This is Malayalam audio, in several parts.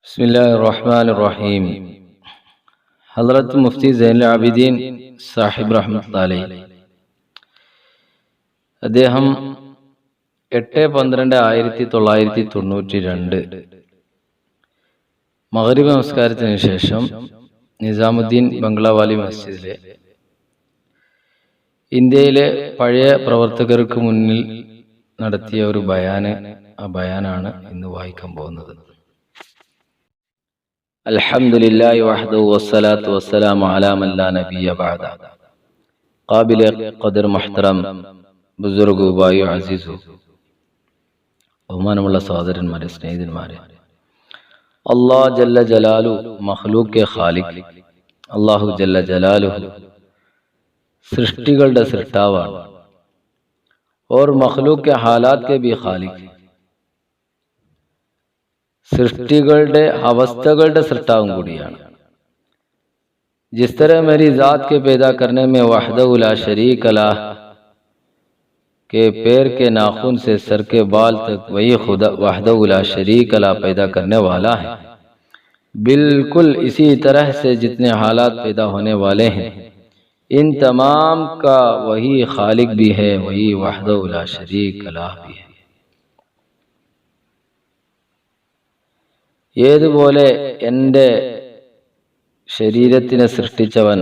ബിസ്മില്ലാഹിർറഹ്മാനിർറഹീം. ഹദ്റത്ത് മുഫ്തി സൈനുൽ ആബിദീൻ സാഹിബ് റഹ്മത്തുള്ളാഹി അലൈഹി അദ്ദേഹം 8/12/1992 മഗ്രിബ് നമസ്കാരത്തിന് ശേഷം നിസാമുദ്ദീൻ ബംഗ്ലാവാലി മസ്ജിദിലെ ഇന്ത്യയിലെ പഴയ പ്രവർത്തകർക്ക് മുന്നിൽ നടത്തിയ ഒരു ബയാനാണ് ഇന്ന് വായിക്കാൻ പോകുന്നത്. അൽഹംദുലില്ലാഹി വഹ്ദഹു വസ്സലാത്തു വസ്സലാമു അലാ മൻ ലാ നബിയ്യ ബഅദ. ഖാബിലെ ഖദർ മുഹ്തറം ബുസുർഗ് ഭായി അസീസു, ബഹുമാനമുള്ള സഹോദരന്മാരെ, സ്നേഹിതന്മാരെ, അല്ലാഹ് ജല്ല ജലാലു മഖ്ലൂഖ് ഖാലിഖ്, അല്ലാഹു ജല്ല ജലാലുഹു സൃഷ്ടികളുടെ സൃഷ്ടാവാണ്. और मखलूक के हालात के भी खालिक, സൃഷ്ടികളുടെ അവസ്ഥകളുടെ സൃഷ്ടാവും കൂടിയാണ്. जिस तरह मेरी जात के पैदा करने में वहदहु ला शरीक ला के पैर के नाखून से सर के बाल तक वही खुदा वहदहु ला शरीक ला पैदा करने वाला है, बिल्कुल इसी तरह से जितने हालात पैदा होने वाले हैं इन तमाम का वही खालिक भी है, वही वहदहु ला शरीक ला भी है. ഏതുപോലെ എൻ്റെ ശരീരത്തിനെ സൃഷ്ടിച്ചവൻ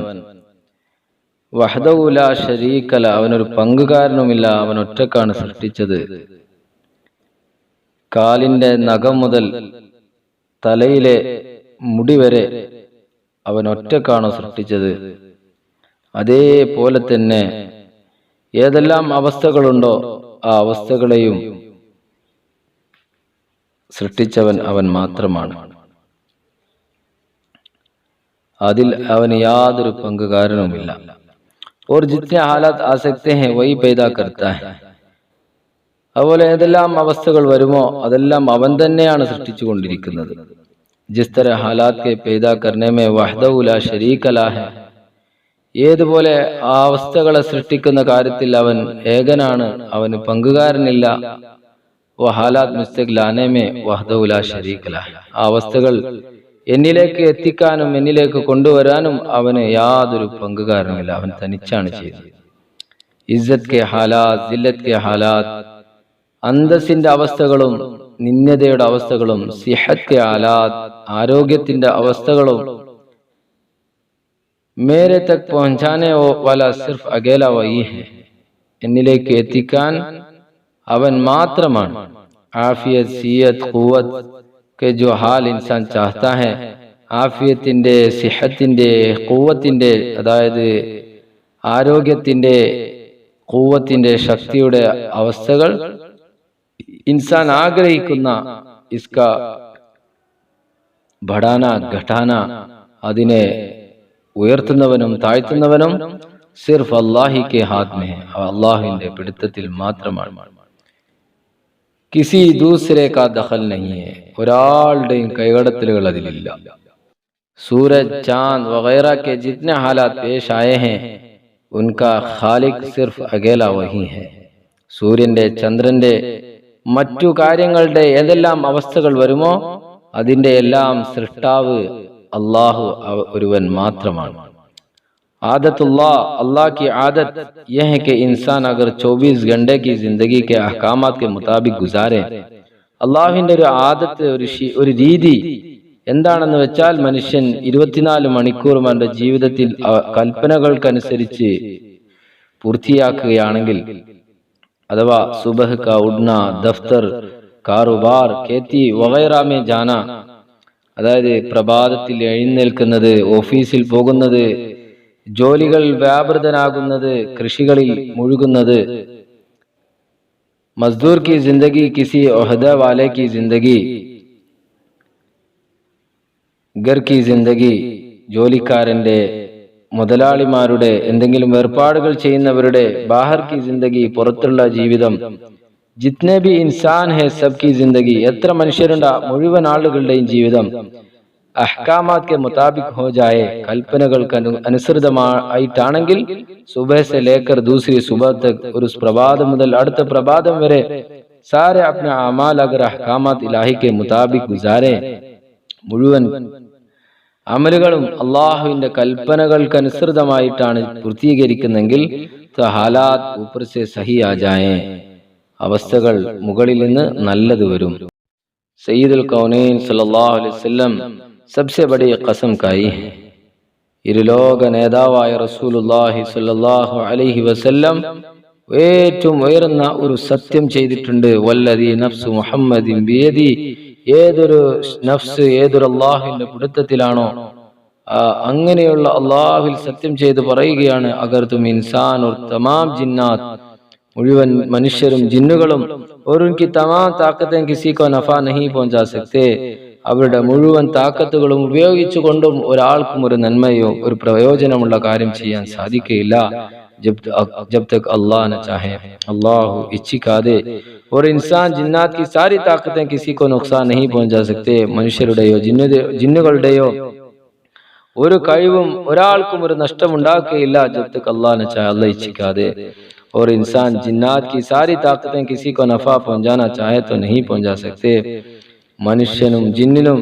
വഹ്ദഹു ലാ ശരീക ല, അവനൊരു പങ്കുകാരനുമില്ല, അവൻ ഒറ്റക്കാണ് സൃഷ്ടിച്ചത്. കാലിന്റെ നഖം മുതൽ തലയിലെ മുടി വരെ അവൻ ഒറ്റക്കാണ് സൃഷ്ടിച്ചത്. അതേപോലെ തന്നെ ഏതെല്ലാം അവസ്ഥകളുണ്ടോ ആ അവസ്ഥകളെയും സൃഷ്ടിച്ചവൻ അവൻ മാത്രമാണ്. അതിൽ അവന് യാതൊരു പങ്കുകാരനുമില്ല. और जितने हालात आ सकते हैं वही पैदा करता है. അതുപോലെ ഏതെല്ലാം അവസ്ഥകൾ വരുമോ അതെല്ലാം അവൻ തന്നെയാണ് സൃഷ്ടിച്ചു കൊണ്ടിരിക്കുന്നത്. जिस तरह हालात के पैदा करने में वहदहു ला शरीक ला है, ഏതുപോലെ ആ അവസ്ഥകളെ സൃഷ്ടിക്കുന്ന കാര്യത്തിൽ അവൻ ഏകനാണ്, അവന് പങ്കുകാരനില്ല. वो हालात मुझतक लाने में वहदहु ला शरीक ला, ആ അവസ്ഥകൾ എന്നിലേക്ക് എത്തിക്കാനും എന്നിലേക്ക് കൊണ്ടുവരാനും അവന് യാതൊരു പങ്കുകാരനുമില്ല, അവൻ തനിച്ചാണ് ചെയ്യുന്നത്. ഇസ്സത്ത് കെ ഹാലാത്ത്, സില്ലത്ത് കെ ഹാലാത്ത്, അന്തസ്സിന്റെ അവസ്ഥകളും നിന്ദതയുടെ അവസ്ഥകളും, സിഹത്ത് കെ ഹാലാത്ത്, ആരോഗ്യത്തിന്റെ അവസ്ഥകളും, മേരെ തക് പഹുഞ്ചാനെ വാല സിർഫ് അകേല വഹി ഹൈ, എന്നിലേക്ക് എത്തിക്കാൻ അവൻ മാത്രമാണ്. ആഫിയത്ത്, സിയത്ത്, ഖുവത്ത് के जो हाल इंसान चाहता है, ആഫിയത്തിന്റെ, സിഹത്തിന്റെ, ഖുവത്തിന്റെ, അതായത് ആരോഗ്യത്തിന്റെ, ഖുവത്തിന്റെ, ശക്തിയുടെ അവസ്ഥകൾ ഇൻസാൻ ആഗ്രഹിക്കുന്ന ഇസ്ക ബഡാന ഘട്ടാന, അതിനെ ഉയർത്തുന്നവനും താഴ്ത്തുന്നവനും സിർഫ് അല്ലാഹി കെ ഹാത്ത് മേ ഹൈ, അല്ലാഹുവിന്റെ പിടുത്തത്തിൽ മാത്രമാണ്. കിസി ദൂസരെ കാ ദഖൽ നഹീ ഹൈ, ഒരാളുടെയും കൈകടത്തലുകൾ അതിലില്ല. സൂരജ്, ചാന്ദ് വഗൈറ കെ ജിത്നെ ഹാലാത്ത് പേഷ് ആയേ ഹൈ ഉൻകാ ഖാലിഖ് സിർഫ് അകേല വഹി ഹൈ. സൂര്യന്റെ, ചന്ദ്രന്റെ, മറ്റു കാര്യങ്ങളുടെ ഏതെല്ലാം അവസ്ഥകൾ വരുമോ അതിന്റെ എല്ലാം സൃഷ്ടാവ് അല്ലാഹു ഒരുവൻ മാത്രമാണ്. आदतुल्लाह, अल्लाह की आदत यह है कि इंसान अगर 24 घंटे की जिंदगी के अहकामात के मुताबिक गुजारे, അള്ളാഹുവിന്റെ ഒരു ആദത്ത്, ഒരു രീതി എന്താണെന്ന് വെച്ചാൽ മനുഷ്യൻ 24 മണിക്കൂറും അവന്റെ ജീവിതത്തിൽ കൽപ്പനകൾക്കനുസരിച്ച് പൂർത്തിയാക്കുകയാണെങ്കിൽ, അഥവാ സുബഹ് കാ ഉഡ്ന, ദഫ്തർ, കാറുബാർ, ഖേത്തി വഗൈറ മേ ജാന, അതായത് പ്രഭാതത്തിൽ എഴുന്നേൽക്കുന്നത്, ഓഫീസിൽ പോകുന്നത്, ജോലികൾ വ്യാപൃതനാകുന്നത്, കൃഷികളിൽ മുഴുകുന്നത്, മസ്ദൂർ की जिंदगी, किसी ओहदा वाले की जिंदगी, घर की जिंदगी, ജോലിക്കാരന്റെ, മുതലാളിമാരുടെ, എന്തെങ്കിലും ഏർപ്പാടുകൾ ചെയ്യുന്നവരുടെ, ബാഹർ की जिंदगी, പുറത്തുള്ള ജീവിതം, ജിത്നെ ഭി ഇൻസാൻ ഹെ സബ് की जिंदगी, എത്ര മനുഷ്യരുണ്ട് മുഴുവൻ ആളുകളുടെയും ജീവിതം അഹ്കാമാത് കെ മുതാബിക് ഹോ ജായേ, കൽപ്പനകൾക്ക് അനുസൃതമായിട്ടാണെങ്കിൽ, സുബഹ് സെ ലേക്കർ ദൂസരി സുബഹ് തക്, ഒരു പ്രഭാതം മുതൽ അടുത്ത പ്രഭാതം വരെ, സാരെ അപ്നെ അമാൽ അഗർ അഹ്കാമാത് ഇലാഹി കെ മുതാബിക് ഗുസാരെ മുഴുവൻ അമലുകളും അള്ളാഹുവിന്റെ കൽപ്പനകൾക്കനുസൃതമായിട്ടാണ് പൂർത്തീകരിക്കുന്നെങ്കിൽ तो हालात ऊपर से सही आ जाएं, അവസ്ഥകൾ മുകളിൽ നിന്ന് നല്ലത് വരും. സയ്യിദുൽ കൗനൈൻ സല്ലല്ലാഹു അലൈഹി വസല്ലം सबसे बड़ी कसम खाई है. ഇരുലോക നേതാവായ റസൂലുള്ളാഹി സ്വല്ലല്ലാഹു അലൈഹി വസല്ലം ഏറ്റവും ഉയർന്ന ഒരു സത്യം ചെയ്തിട്ടുണ്ട്. വല്ലദീ നഫ്സു മുഹമ്മദിൻ ബിയദി, ഏതൊരു നഫ്സ് ഏതൊരു അല്ലാഹുവിന്റെ പിടുത്തത്തിലാണോ അങ്ങനെയുള്ള അല്ലാഹുവിൽ സത്യം ചെയ്ത് പറയുകയാണ്, അഗർ തും ഇൻസാൻ और तमाम जिन्नात, മുഴുവൻ മനുഷ്യരും ജിന്നുകളും और उनकी तमाम ताकतें किसी को नफा नहीं पहुंचा सकते, അവരുടെ മുഴുവൻ താക്കത്തുകളും ഉപയോഗിച്ചുകൊണ്ടും ഒരാൾക്കും ഒരു നന്മയോ ഒരു പ്രയോജനമുള്ള കാര്യം ചെയ്യാൻ സാധിക്കുകയില്ല. जब तक अल्लाह न चाहे, अल्लाह इच्छिकादे और इंसान जिन्नात की सारी ताकतें किसी को नुकसान नहीं पहुंचा सकते. മനുഷ്യരുടെയോ ജിന്നുകളുടെയോ ഒരു കഴിവും ഒരാൾക്കും ഒരു നഷ്ടമുണ്ടാക്കുകയില്ല. जब तक अल्लाह न चाहे, अल्लाह इच्छिकादे और इंसान जिन्नात की सारी ताकतें किसी को नफा पहुंचाना चाहे तो नहीं पहुंचा सकते. മനുഷ്യനും ജിന്നിനും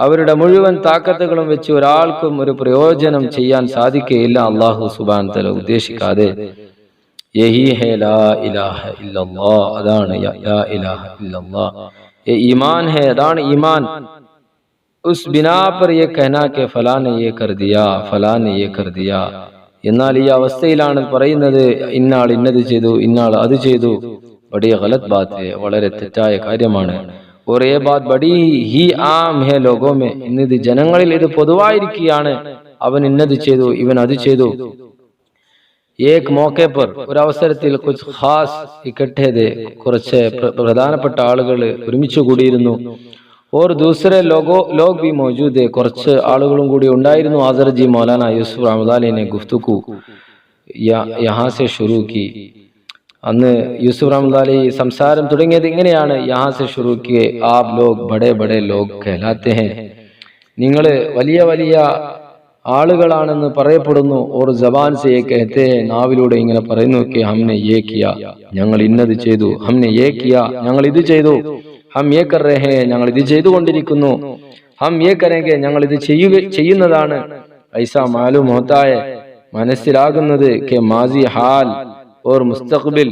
അവരുടെ മുഴുവൻ താക്കത്തുകളും വെച്ച് ഒരാൾക്കും ഒരു പ്രയോജനം ചെയ്യാൻ സാധിക്കുകയില്ല അല്ലാഹു സുബ്ഹാനഹു വ തആല ഉദ്ദേശിക്കാതെ. യഹി ഹേ ലാ ഇലാഹ ഇല്ലല്ലാഹ്, അതാണ് ലാ ഇലാഹ ഇല്ലല്ലാഹ്. ये ईमान है, अदान ईमान. उस बिना पर ये कहना कि फलां ने ये कर दिया, फलां ने ये कर दिया, എന്നാൽ ഈ അവസ്ഥയിലാണ് പറയുന്നത് ഇന്നാൾ ഇന്നത് ചെയ്തു, ഇന്നാൾ അത് ചെയ്തു. ബഡി ഗലത് ബാത് ഹൈ, വളരെ തെറ്റായ കാര്യമാണ്. और ये बात बड़ी ही आम है लोगों में, ഇന്നത് ജനങ്ങളിൽ ഇത് പൊതുവായിരിക്കുകയാണ്. അവൻ ഇന്നത് ചെയ്തു, ഇവൻ അത് ചെയ്തു. एक मौके पर ഒരു അവസരത്തിൽ कुछ खास इकट्ठे थे, കുറച്ച് പ്രധാനപ്പെട്ട ആളുകൾ ഒരുമിച്ച് കൂടിയിരുന്നു. और दूसरे लोग भी मौजूद है, കുറച്ച് ആളുകളും കൂടി ഉണ്ടായിരുന്നു. हज़रत जी मौलाना यूसुफ रहमतुल्लाह ने गुफ्तगू यहाँ से शुरू की. അന്ന് യൂസുഫ് റഹ്മത്തുള്ളാഹി സംസാരം തുടങ്ങിയത് ഇങ്ങനെയാണ്, യഹാ സെ ശുറൂ കിയേ app log Bade Bade log കഹലാത്തെ high, നിങ്ങൾ വലിയ വലിയ ആളുകളാണെന്ന് പറയപ്പെടുന്നു. ഓർ ജബാൻ സെ യേ കഹത്തെ ഹൈ, നാവിലൂടെ ഇങ്ങനെ പറയുന്നു കി ഹംനെ യേ കിയാ, ഞങ്ങൾ ഇന്നത് ചെയ്തു. ഹംനെ യേ കിയാ, ഞങ്ങൾ ഇത് ചെയ്തു. ഹം യേ കർ രഹേ ഹൈ, ഞങ്ങൾ ഇത് ചെയ്തുകൊണ്ടിരിക്കുന്നു. ഹം യേ കരേംഗെ, ഞങ്ങൾ ഇത് ചെയ്യുന്നതാണ്. ഐസാ മാലൂം ഹോത്താ ഹൈ, മനസ്സിലാകുന്നത് കെ മാസി ഹാൽ और मुस्तഖബിൽ,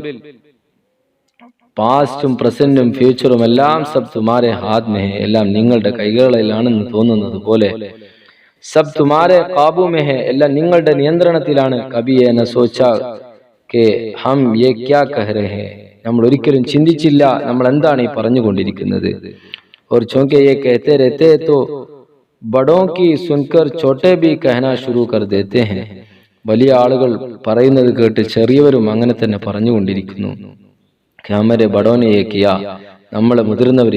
പാസ്റ്റും പ്രസന്റും ഫ്യൂച്ചറും എല്ലാം സബ് തുമാരെ ഹാത്ത് മേ ഹൈ, എല്ലാം നിങ്ങളുടെ കൈകളിലാണെന്ന് തോന്നുന്നത് പോലെ. സബ് തുമാരെ കാബു മേ ഹൈ, എല്ലാം നിങ്ങളുടെ നിയന്ത്രണത്തിലാണ്. കബി യേ ന സോച്ചാ കെ ഹം യേ ക്യാ കഹ് രഹേ ഹൈ, നമ്മൾ ഒരിക്കലും ചിന്തിച്ചില്ല നമ്മൾ എന്താണ് ഈ പറഞ്ഞുകൊണ്ടിരിക്കുന്നത്. और चूंकि ये कहते रहते तो बड़ों की सुनकर छोटे भी कहना शुरू कर देते हैं, വലിയ ആളുകൾ പറയുന്നത് കേട്ട് ചെറിയവരും അങ്ങനെ തന്നെ പറഞ്ഞുകൊണ്ടിരിക്കുന്നു. ഹമാരെ ബഡോനെ യേ കിയാ, നമ്മളെ മുതിർന്നവർ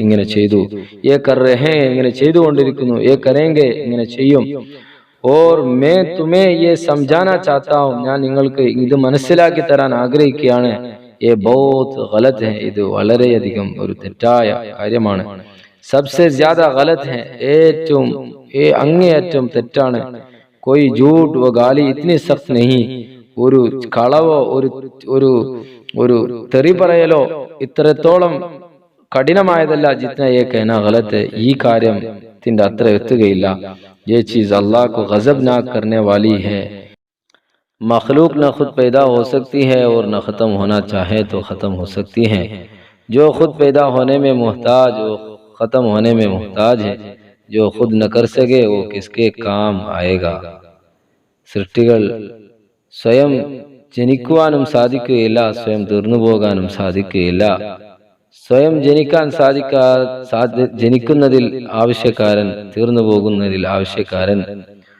ഇങ്ങനെ ചെയ്തു. യേ കർ രഹേ, ഇങ്ങനെ ചെയ്തുകൊണ്ടിരിക്കുന്നു. യേ കരേംഗെ, ഇങ്ങനെ ചെയ്യും. ഓർ മേ തുമേ യേ സംജാനാ ചാഹത്താ ഹൂം, ഞാൻ നിങ്ങൾക്ക് ഇത് മനസ്സിലാക്കി തരാൻ ആഗ്രഹിക്കുകയാണ്. യേ ബഹുത് ഗലത് ഹൈ, ഇത് വളരെയധികം ഒരു തെറ്റായ കാര്യമാണ്. സബ്സെ ജ്യാദാ ഗലത് ഹൈ, ഏറ്റവും അങ്ങേയറ്റം തെറ്റാണ്. कोई झूठ व गाली इतनी सख्त नहीं, ഒരു കളവോ ഒരു തെറി പറയലോ ഇത്രത്തോളം കഠിനമായതല്ല. ജിത്ന യേ കഹന ഗലത് ഹൈ, ഈ കാര്യത്തിന്റെ അത്ര എത്തുകയില്ല. ये चीज अल्लाह को गजब ना करने वाली है. मखलूक न खुद पैदा हो सकती है और न खत्म होना चाहे तो खत्म हो सकती है. जो खुद पैदा होने में मुहताज वो खत्म होने में मुहताज है. जो खुद न कर सके वो किसके काम आएगा. സൃഷ്ടികൾ സ്വയം ജനിക്കുവാനും സാധിക്കുകയില്ല, സ്വയം തീർന്നു പോകാനും സാധിക്കുകയില്ല. സ്വയം ജനിക്കുന്നതിൽ ആവശ്യക്കാരൻ, തീർന്നു പോകുന്നതിൽ ആവശ്യക്കാരൻ.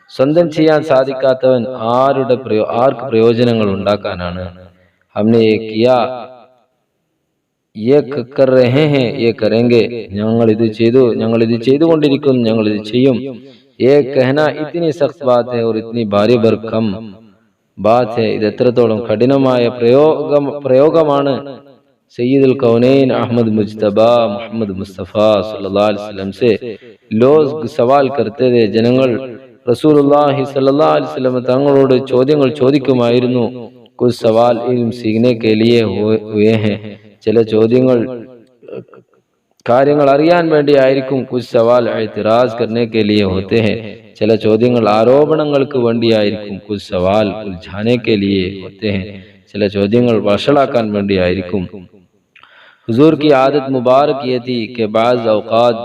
സ്വന്തം ചെയ്യാൻ സാധിക്കാത്തവൻ ആർക്ക് പ്രയോജനങ്ങൾ ഉണ്ടാക്കാനാണ്. ഹംനെ യേ കിയാ യേ കർ രഹേ ഹൈ യേ കരേംഗെ, ഞങ്ങൾ ഇത് ചെയ്തു, ഞങ്ങൾ ഇത് ചെയ്തുകൊണ്ടിരിക്കുന്നു, ഞങ്ങൾ ഇത് ചെയ്യും. യേ കഹന ഇത്നി സഖ്ത് ബാത് ഹൈ और इतनी भारी भरकम बात है, ഇത് എത്രത്തോളം കഠിനമായ പ്രയോഗമാണ്. सैयदुल कौनैन अहमद मुज्तबा मोहम्मद मुस्तफ़ा सल्लल्लाहु अलैहि वसल्लम से लोग सवाल करते थे. ജനങ്ങൾ റസൂലുള്ളാഹി സല്ലല്ലാഹു അലൈഹി വസല്ലം തങ്ങളോട് ചോദ്യങ്ങൾ ചോദിക്കുമായിരുന്നു. कुछ सवाल इल्म सीखने के लिए हुए हैं, ചില ചോദ്യങ്ങൾ കാര്യങ്ങൾ അറിയാൻ വേണ്ടിയായിരിക്കും. കുछ सवाल एतराज करने के लिए होते हैं, ചില ചോദ്യങ്ങൾ ആരോപണങ്ങൾക്ക് വേണ്ടിയായിരിക്കും. कुछ सवाल उलझाने के लिए होते हैं, ചില ചോദ്യങ്ങൾ വഷളാക്കാൻ വേണ്ടിയായിരിക്കും. हुजूर की आदत मुबारक ये थी कि बाज़ औक़ात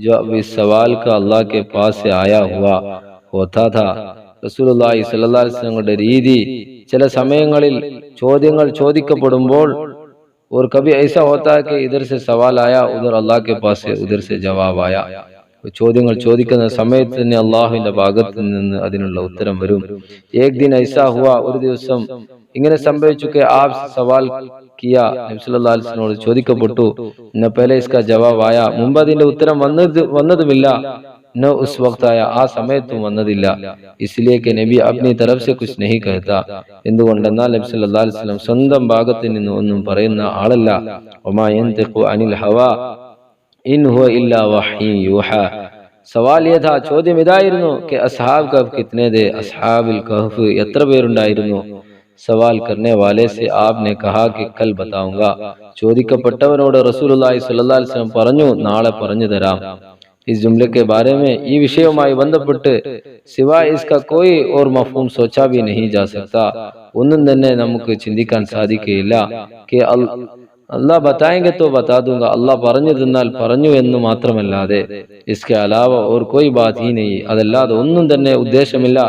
जो अब इस सवाल का अल्लाह के पास से आया हुआ होता था, റസൂലുള്ളാഹി സ്വല്ലല്ലാഹു അലൈഹി വസല്ലമയുടെ രീതി ചില സമയങ്ങളിൽ ചോദ്യങ്ങൾ ചോദിക്കപ്പെടുമ്പോൾ और कभी ऐसा होता है कि इधर से सवाल आया उधर अल्लाह के पास से उधर से जवाब आया. ചോദ്യങ്ങൾ ചോദിക്കുന്ന സമയത്ത് തന്നെ അള്ളാഹുവിന്റെ ഭാഗത്ത് നിന്ന് അതിനുള്ള ഉത്തരം വരും. एक दिन ऐसा हुआ, ഒരു ദിവസം ഇങ്ങനെ സംഭവിച്ചു कि आप सवाल किया, നബി സല്ലല്ലാഹു അലൈഹി വസല്ലമയോട് ചോദിക്കപ്പെട്ടു. न पहले इसका जवाब आया, മുമ്പ് അതിന്റെ ഉത്തരം വന്നതുമില്ല. न उस वक्त आया, ആ സമയത്തും വന്നതില്ല. इसलिए कि നബി अपनी तरफ से कुछ नहीं कहता. എന്തുകൊണ്ടെന്നാൽ നബി സല്ലല്ലാഹു അലൈഹി വസല്ലം സ്വന്തം ഭാഗത്ത് നിന്ന് ഒന്നും പറയുന്ന ആളല്ല. വമാ യൻതിഖു അനിൽ ഹവാ ഇൻ ഹുവ ഇല്ലാ വഹ്യു യൂഹാ. സവാൽ ये था, ചോദ്യം ഇതായിരുന്നു कि അസ്ഹാബ് കഹഫ് കിത്നെ ദേ, അസ്ഹാബുൽ കഹഫ് എത്ര പേരുണ്ടായിരുന്നു? सवाल करने वाले से आपने कहा कि कल बताऊंगा. ചോദിക്കപ്പെട്ടവനോട് റസൂലുള്ളാഹി സ്വല്ലല്ലാഹു അലൈഹി വസല്ലം പറഞ്ഞു, നാളെ പറഞ്ഞു തരാം. इस जुमले के बारे में ഈ വിഷയവുമായി ബന്ധപ്പെട്ട് സിവാ इसका कोई और मफहूम सोचा भी नहीं जा सकता. ഒന്നും തന്നെ നമുക്ക് ചിന്തിക്കാൻ സാധിക്കുകയില്ല. कि अल्लाह बताएंगे तो बता दूंगा, अल्लाह പറഞ്ഞു തന്നാൽ പറഞ്ഞു എന്ന് മാത്രമല്ലാതെ इसके अलावा और कोई बात ही नहीं, അതല്ലാതെ ഒന്നും തന്നെ ഉദ്ദേശമില്ല.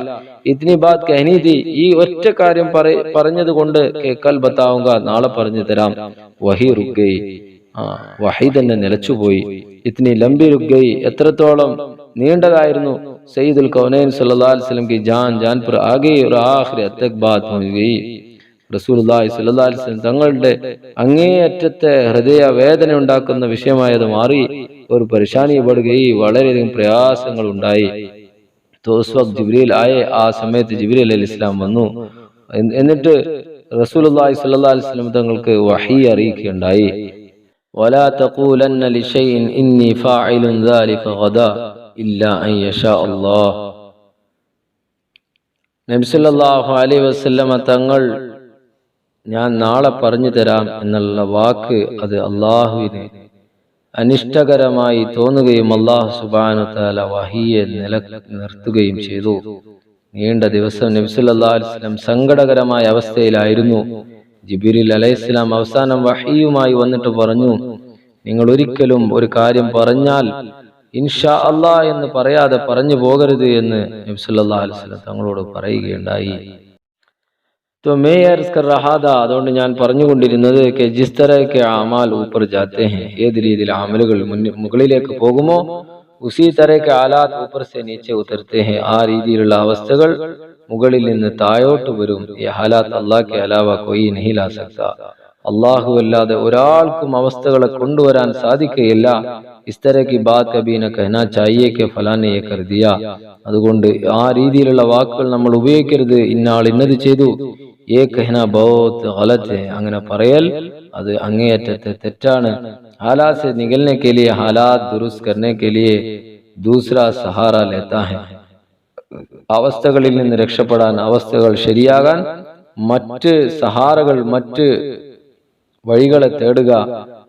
इतनी बात कहनी थी, ഈ ഒറ്റ കാര്യം പറഞ്ഞത് കൊണ്ട് കൽ ബതാവുക, നാളെ പറഞ്ഞു തരാം. വഹി റുക് ഗയി, വഹി തന്നെ നിലച്ചുപോയി. ഇത്നി ലംബി റുക് ഗയി, എത്രത്തോളം നീണ്ടതായിരുന്നു. സയ്യിദുൽ കൗനൈൻ സല്ലല്ലാഹു അലൈഹി വസല്ലം की जान पर आ गई और आखिर तक बात हो गई. റസൂലുള്ളാഹി സ്വല്ലല്ലാഹു അലൈഹി വസല്ലം തങ്ങളുടെ അങ്ങേയറ്റത്തെ ഹൃദയ വേദന ഉണ്ടാക്കുന്ന വിഷയമായത് മാറി. ഒരു പരേശാനി बढ़ गई, വളരെയധികം പ്രയാസങ്ങൾ ഉണ്ടായി. तो उस वक्त जिब्रील आए, ആ സമയത്ത് ജിബ്രീൽ അലൈഹിസ്സലാം വന്നു. എന്നിട്ട് റസൂലുള്ളാഹി സ്വല്ലല്ലാഹു അലൈഹി വസല്ലം തങ്ങൾക്ക് വഹി അറിയിക്കുകയുണ്ടായി. വലാ തഖൂലന്ന ലിശൈഇൻ ഇന്നി ഫാഇലുൻ ദാലിക ഗദാ ഇല്ലാ അൻ യശാ അല്ലാഹ്. നബി സല്ലല്ലാഹു അലൈഹി വസല്ലം തങ്ങൾ ഞാൻ നാളെ പറഞ്ഞു തരാം എന്നുള്ള വാക്ക് അത് അല്ലാഹുവിന് അനിഷ്ടകരമായി തോന്നുകയും അല്ലാഹു സുബ്ഹാനഹു വ തആല വഹിയെ നിർത്തുകയും ചെയ്തു. നീണ്ട ദിവസം നബി സല്ലല്ലാഹു അലൈഹി വസല്ലം സങ്കടകരമായ അവസ്ഥയിലായിരുന്നു. ജിബ്രീൽ അലൈഹിസ്സലാം അവസാനം വഹിയുമായി വന്നിട്ട് പറഞ്ഞു, നിങ്ങൾ ഒരിക്കലും ഒരു കാര്യം പറഞ്ഞാൽ ഇൻഷാ അല്ലാഹ് എന്ന് പറയാതെ പറഞ്ഞു പോകരുത് എന്ന് നബി സല്ലല്ലാഹു അലൈഹി വസല്ലം തങ്ങളോട് പറയുകയുണ്ടായി. तो मैं अर्ज कर रहा था, അതുകൊണ്ട് ഞാൻ പറഞ്ഞുകൊണ്ടിരുന്നത് कि जिस तरह के आमाल ऊपर जाते हैं, ഏത് രീതിയിൽ അമലുകൾ മുകളിലേക്ക് പോകുമോ उसी तरह के हालात ऊपर से नीचे उतरते हैं, ആ രീതിയിലുള്ള അവസ്ഥകൾ മുകളിൽ നിന്ന് താഴോട്ട് വരും. ഈ ഹാലാത്ത് അല്ലാഹ് के अलावा कोई नहीं ला सकता. അല്ലാഹു അല്ലാതെ ഒരാൾക്കും അവസ്ഥകളെ കൊണ്ടുവരാൻ സാധിക്കുകയില്ല. इस तरह की बात कभी न कहना चाहिए कि फलां ने ये कर दिया. അതുകൊണ്ട് ആ രീതിയിലുള്ള വാക്കുകൾ നമ്മൾ ഉപയോഗിക്കരുത്. ഇന്നയാൾ ഇന്നത് ചെയ്തു, ये कहना बहुत गलत है. അങ്ങനെ പറയൽ അത് അങ്ങേയറ്റത്തെ തെറ്റാണ്. हालात से निकलने के लिए, हालात दुरुस्त करने के लिए दूसरा सहारा लेता है. അവസ്ഥകളിൽ നിന്ന് രക്ഷപ്പെടാൻ, അവസ്ഥകൾ ശരിയാകാൻ മറ്റ് സഹാറകൾ, മറ്റ് വഴികളെ തേടുക.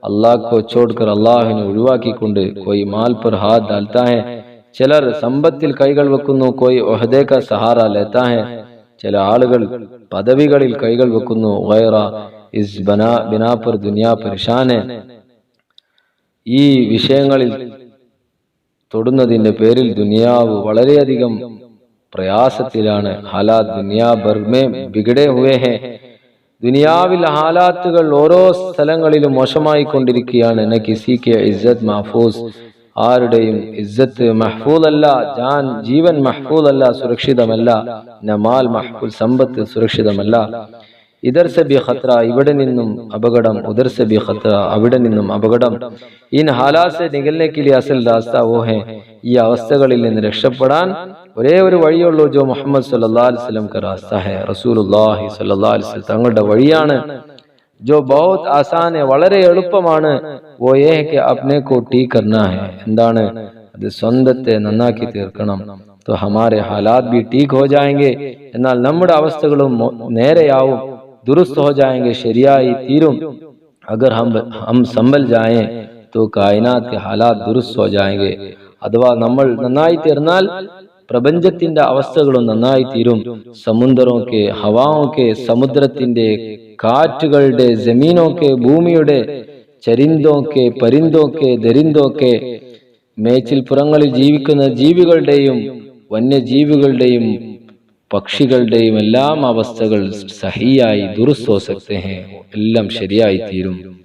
അല്ലാഹ് को छोड़कर, അല്ലാഹുവിനെ ഒഴിവാക്കിക്കൊണ്ട് कोई माल पर हाथ डालता है, ചിലർ സമ്പത്തിൽ കൈകൾ വെക്കുന്നു. कोई ओहदे का सहारा लेता है, ചില ആളുകൾ പദവികളിൽ കൈകൾ വെക്കുന്നു. ഗൈറ ഇസ് ബിനാ पर दुनिया परेशान है. ഈ വിഷയങ്ങളിൽ തൊടുന്നതിന്റെ പേരിൽ ദുനിയാവ് വളരെയധികം പ്രയാസത്തിലാണ്. ഹാലാത്ത് ദുനിയാ ഭർ മേ ബിഗഡേ ഹുവേ ഹേ. ദുനിയാവിൽ ഹാലാത്തുകൾ ഓരോ സ്ഥലങ്ങളിലും മോശമായി കൊണ്ടിരിക്കുകയാണ്. ന കിസി കെ ഇസ്സത്ത് മഹ്ഫൂസ്, ആരുടെയും ഇസ്സത്ത് മഹ്ഫൂദ് അല്ല, ജീവൻ മഹ്ഫൂദ് അല്ല, സുരക്ഷിതമല്ല. ന മാൽ മഹ്ഫൂദ്, സമ്പത്ത് സുരക്ഷിതമല്ല. ഇധർ സെ ബി ഖത്റ, ഇവിടെ നിന്നും അപകടം. ഉധർ സെ ബി ഖത്റ, അവിടെ നിന്നും അപകടം. ഇൻ ഹാലാത്ത് സെ നികൽനെ കെ ലിയെ അസൽ രാസ്ത വോ ഹേ, ഈ അവസ്ഥകളിൽ നിന്ന് രക്ഷപ്പെടാൻ ഒരേ ഒരു വഴിയുള്ളൂ. ജോ മുഹമ്മദ് സല്ലല്ലാഹു അലൈഹി വസല്ലം का रास्ता है, റസൂലുള്ളാഹി സല്ലല്ലാഹു അലൈഹി വസല്ലം തങ്ങളുടെ വഴിയാണ്. जो बहुत आसान है, വളരെ എളുപ്പമാണ്. वो ये है कि अपने को ठीक करना है, എന്താണ് അത്? സ്വന്തത്തെ നന്നാക്കി തീർക്കണം. तो हमारे हालात भी ठीक हो जाएंगे, എന്നാൽ നമ്മുടെ അവസ്ഥകളും നേരെയാവും, ദുരുസ്ത് हो जाएंगे, ശരിയായി തീരും. अगर हम संभल जाएं, तो कायनात के हालात दुरुस्त हो जाएंगे. അഥവാ നമ്മൾ നന്നായി തീർന്നാൽ പ്രപഞ്ചത്തിന്റെ അവസ്ഥകളും നന്നായി തീരും. സമുദ്രമൊക്കെ, ഹവാവൊക്കെ, സമുദ്രത്തിന്റെ കാറ്റുകളുടെ, ജമീനൊക്കെ, ഭൂമിയുടെ, ചരിന്തോക്കെ, പരിന്തോക്കെ, ദരിന്തോക്കെ, മേച്ചിൽപ്പുറങ്ങളിൽ ജീവിക്കുന്ന ജീവികളുടെയും വന്യജീവികളുടെയും പക്ഷികളുടെയും എല്ലാം അവസ്ഥകൾ സഹിയായി ദുരുസ്തോ സക്തേ ഹേ, എല്ലാം ശരിയായി തീരും.